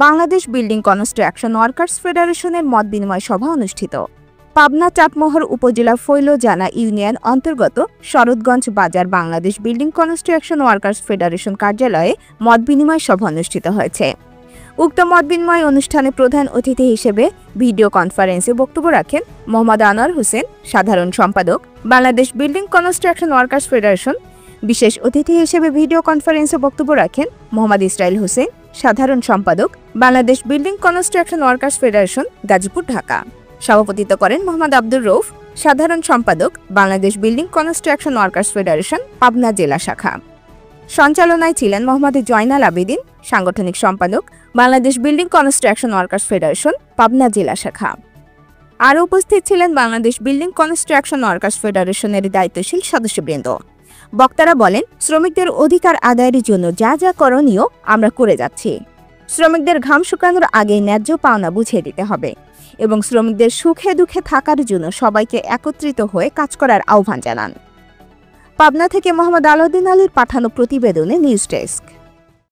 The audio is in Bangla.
বাংলাদেশ বিল্ডিং কনস্ট্রাকশন ওয়ার্কার্স ফেডারেশনের মত বিনিময় সভা অনুষ্ঠিত। পাবনা চাটমোহর উপজেলা ফৈলজানা ইউনিয়ন অন্তর্গত শরৎগঞ্জ বাজার Bangladesh building construction workers federation কার্যালয়ে মত বিনিময় সভা অনুষ্ঠিত হয়েছে। উক্ত মত বিনিময় অনুষ্ঠানে প্রধান অতিথি হিসেবে ভিডিও কনফারেন্সে বক্তব্য রাখেন মোহাম্মদ আনোয়ার হোসেন, সাধারণ সম্পাদক, Bangladesh building construction workers federation. বিশেষ অতিথি হিসেবে ভিডিও কনফারেন্সে বক্তব্য রাখেন মোহাম্মদ ইসরাইল হোসেন, সাধারণ সম্পাদক, Bangladesh building construction workers federation, Gazipur, Dhaka. সভাপতিত্ব করেন মোহাম্মদ আব্দুর রউফ, সাধারণ সম্পাদক, Bangladesh building construction workers federation, Pabna জেলা শাখা। সঞ্চালনায় ছিলেন মোহাম্মদ জয়নাল আবেদিন, সাংগঠনিক সম্পাদক, Bangladesh building construction workers federation, Pabna জেলা শাখা। আরও উপস্থিত ছিলেন বাংলাদেশ বিল্ডিং কনস্ট্রাকশন ওয়ার্কার্স ফেডারেশনের দায়িত্বশীল সদস্যবৃন্দ। বক্তারা বলেন, শ্রমিকদের অধিকার আদায়ের জন্য যা যা করণীয় আমরা করে যাচ্ছি। শ্রমিকদের ঘাম শুকানোর আগে ন্যায্য পাওনা বুঝিয়ে দিতে হবে এবং শ্রমিকদের সুখে দুঃখে থাকার জন্য সবাইকে একত্রিত হয়ে কাজ করার আহ্বান জানান। পাবনা থেকে মোহাম্মদ আলাউদ্দিন আলীর পাঠানো প্রতিবেদনে নিউজ ডেস্ক।